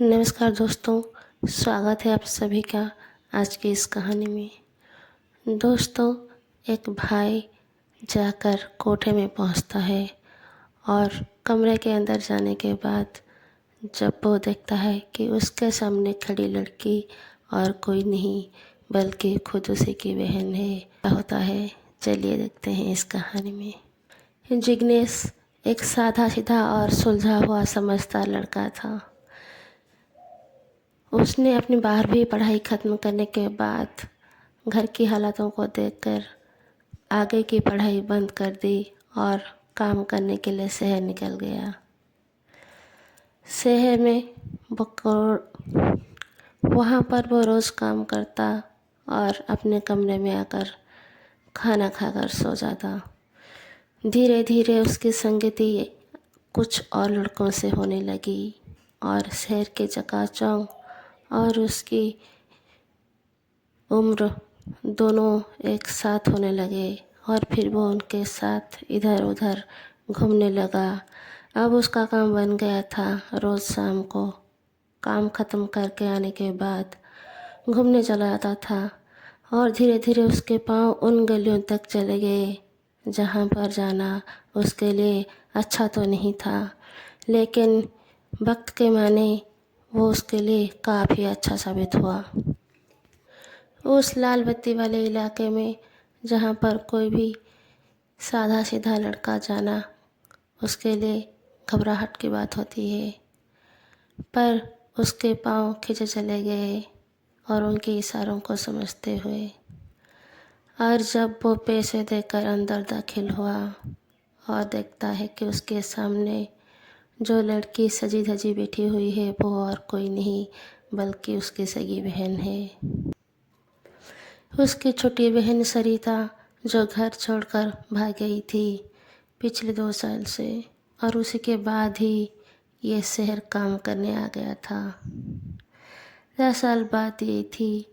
नमस्कार दोस्तों, स्वागत है आप सभी का आज की इस कहानी में। दोस्तों, एक भाई जाकर कोठे में पहुंचता है और कमरे के अंदर जाने के बाद जब वो देखता है कि उसके सामने खड़ी लड़की और कोई नहीं बल्कि खुद उसी की बहन है। क्या होता है, चलिए देखते हैं इस कहानी में। जिग्नेश एक सादा सीधा और सुलझा हुआ समझदार लड़का था। उसने अपनी 12वीं पढ़ाई ख़त्म करने के बाद घर की हालातों को देखकर आगे की पढ़ाई बंद कर दी और काम करने के लिए शहर निकल गया। शहर में वहाँ पर वो रोज़ काम करता और अपने कमरे में आकर खाना खाकर सो जाता। धीरे धीरे उसकी संगति कुछ और लड़कों से होने लगी और शहर के चकाचौंध और उसकी उम्र दोनों एक साथ होने लगे और फिर वो उनके साथ इधर उधर घूमने लगा। अब उसका काम बन गया था रोज़ शाम को काम ख़त्म करके आने के बाद घूमने चला जाता था और धीरे धीरे उसके पाँव उन गलियों तक चले गए जहाँ पर जाना उसके लिए अच्छा तो नहीं था, लेकिन वक्त के माने वो उसके लिए काफ़ी अच्छा साबित हुआ। उस लाल बत्ती वाले इलाके में जहाँ पर कोई भी सादा सीधा लड़का जाना उसके लिए घबराहट की बात होती है, पर उसके पाँव खींचे चले गए और उनके इशारों को समझते हुए। और जब वो पैसे देकर अंदर दाखिल हुआ और देखता है कि उसके सामने जो लड़की सजी धजी बैठी हुई है वो और कोई नहीं बल्कि उसकी सगी बहन है। उसकी छोटी बहन सरिता जो घर छोड़कर भाग गई थी पिछले 2 साल से, और उसी के बाद ही ये शहर काम करने आ गया था। दरअसल बात ये थी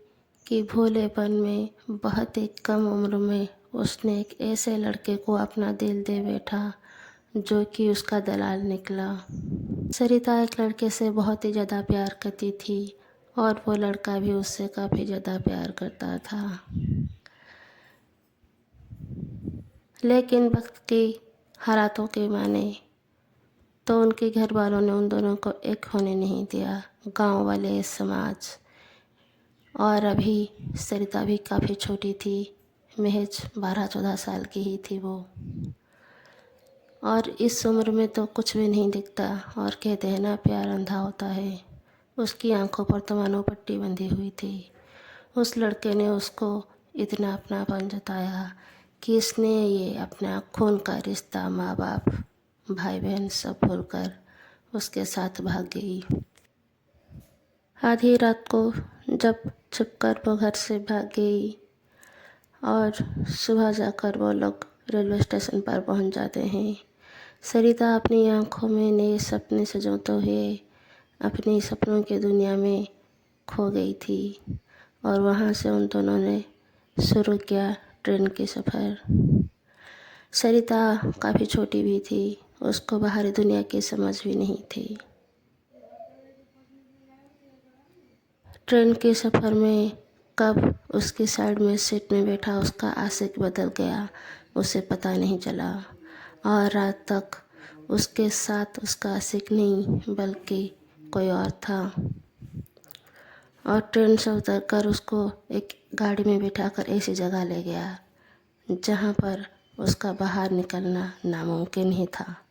कि भोलेपन में बहुत ही कम उम्र में उसने एक ऐसे लड़के को अपना दिल दे बैठा जो कि उसका दलाल निकला। सरिता एक लड़के से बहुत ही ज़्यादा प्यार करती थी और वो लड़का भी उससे काफ़ी ज़्यादा प्यार करता था, लेकिन वक्त की हालातों के माने तो उनके घर वालों ने उन दोनों को एक होने नहीं दिया। गांव वाले, समाज, और अभी सरिता भी काफ़ी छोटी थी, महज 12-14 साल की ही थी वो, और इस उम्र में तो कुछ भी नहीं दिखता और कहते हैं ना प्यार अंधा होता है। उसकी आंखों पर तो मानो पट्टी बंधी हुई थी। उस लड़के ने उसको इतना अपनापन जताया कि इसने ये अपना खून का रिश्ता, माँ बाप, भाई बहन सब भूलकर उसके साथ भाग गई। आधी रात को जब छुपकर वो घर से भाग गई और सुबह जाकर वो लोग रेलवे स्टेशन पर पहुंच जाते हैं। सरिता अपनी आंखों में नए सपने सजोते हुए अपनी सपनों की दुनिया में खो गई थी और वहाँ से उन दोनों ने शुरू किया ट्रेन की सफ़र। सरिता काफ़ी छोटी भी थी, उसको बाहरी दुनिया की समझ भी नहीं थी। ट्रेन के सफ़र में कब उसकी साइड में सीट में बैठा उसका आशिक बदल गया उसे पता नहीं चला, और रात तक उसके साथ उसका आशिक नहीं बल्कि कोई और था। और ट्रेन से उतरकर उसको एक गाड़ी में बिठाकर ऐसी जगह ले गया जहाँ पर उसका बाहर निकलना नामुमकिन ही था।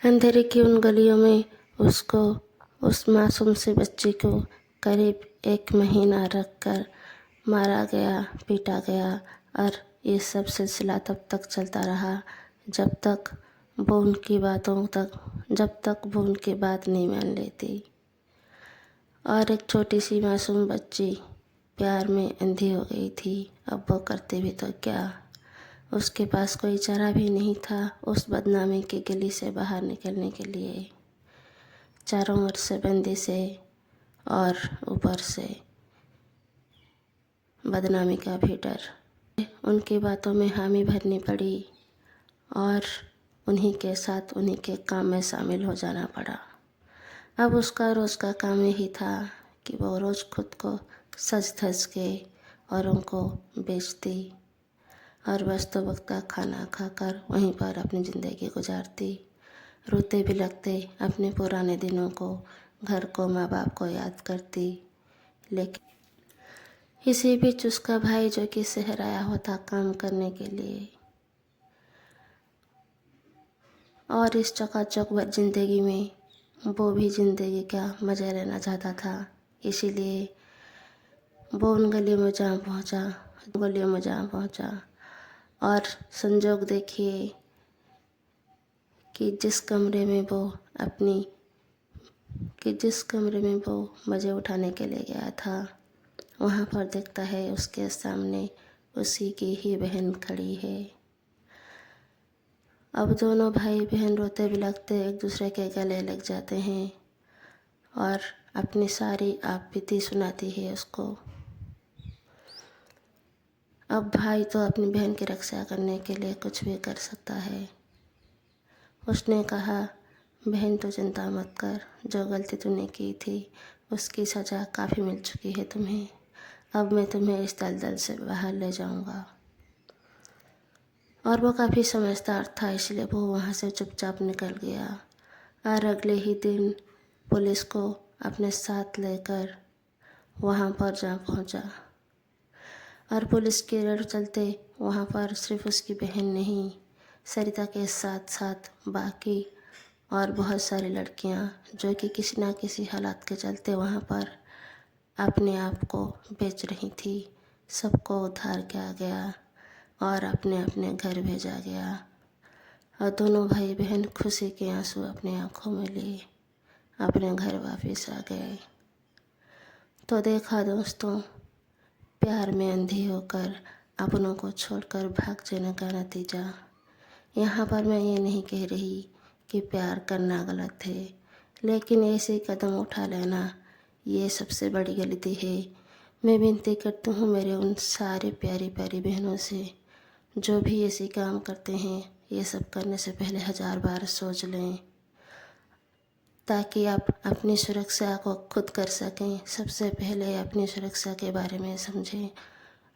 अंधेरे की उन गलियों में उसको, उस मासूम से बच्ची को करीब 1 महीना रखकर मारा गया, पीटा गया, और ये सब सिलसिला तब तक चलता रहा जब तक वो उनकी बात नहीं मान लेती। और एक छोटी सी मासूम बच्ची प्यार में अंधी हो गई थी। अब वो करते भी तो क्या, उसके पास कोई चारा भी नहीं था उस बदनामी की गली से बाहर निकलने के लिए। चारों ओर से बंदिशे और ऊपर से बदनामी का भी डर। उनकी बातों में हामी भरनी पड़ी और उन्हीं के साथ उन्हीं के काम में शामिल हो जाना पड़ा। अब उसका रोज़ का काम यही था कि वो रोज़ खुद को सज धज के औरों को बेचती और बस दो वक्त का खाना खाकर वहीं पर अपनी ज़िंदगी गुजारती। रोते भी लगते अपने पुराने दिनों को, घर को, माँ बाप को याद करती। लेकिन इसी बीच उसका भाई जो कि शहर आया होता काम करने के लिए और इस चकाचौंध ज़िंदगी में वो भी ज़िंदगी का मज़ा लेना चाहता था। इसीलिए वो उन गलियों में जहाँ पहुँचा और संजोग देखिए कि जिस कमरे में वो मज़े उठाने के लिए गया था, वहाँ पर देखता है उसके सामने उसी की ही बहन खड़ी है। अब दोनों भाई बहन रोते भी लगते, एक दूसरे के गले लग जाते हैं और अपनी सारी आप बीती सुनाती है उसको। अब भाई तो अपनी बहन की रक्षा करने के लिए कुछ भी कर सकता है। उसने कहा, बहन तो चिंता मत कर, जो गलती तूने की थी उसकी सज़ा काफ़ी मिल चुकी है तुम्हें। अब मैं तुम्हें इस दलदल से बाहर ले जाऊंगा। और वो काफ़ी समझदार था, इसलिए वो वहाँ से चुपचाप निकल गया और अगले ही दिन पुलिस को अपने साथ लेकर वहाँ पर जा पहुँचा। और पुलिस के रेड चलते वहाँ पर सिर्फ उसकी बहन नहीं, सरिता के साथ साथ बाकी और बहुत सारी लड़कियाँ जो कि किसी ना किसी हालात के चलते वहाँ पर अपने आप को बेच रही थी, सबको उद्धार किया गया और अपने अपने घर भेजा गया। और दोनों भाई बहन खुशी के आंसू अपने आँखों में लिए अपने घर वापस आ गए। तो देखा दोस्तों, प्यार में अंधी होकर अपनों को छोड़कर भाग जाने का नतीजा। यहाँ पर मैं ये नहीं कह रही कि प्यार करना गलत है, लेकिन ऐसे कदम उठा लेना ये सबसे बड़ी गलती है। मैं विनती करती हूँ मेरे उन सारे प्यारी प्यारी बहनों से जो भी ऐसे काम करते हैं, ये सब करने से पहले 1000 बार सोच लें, ताकि आप अपनी सुरक्षा को खुद कर सकें। सबसे पहले अपनी सुरक्षा के बारे में समझें।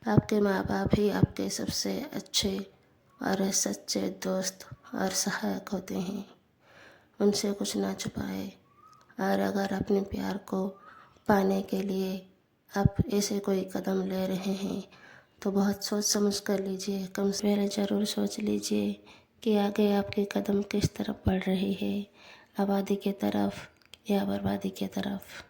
आपके माँ बाप ही आपके सबसे अच्छे और सच्चे दोस्त और सहायक होते हैं, उनसे कुछ ना छुपाए। और अगर अपने प्यार को पाने के लिए आप ऐसे कोई कदम ले रहे हैं तो बहुत सोच समझ कर लीजिए। कम से पहले ज़रूर सोच लीजिए कि आगे आपके कदम किस तरफ बढ़ रही है, आबादी की तरफ या बर्बादी की तरफ।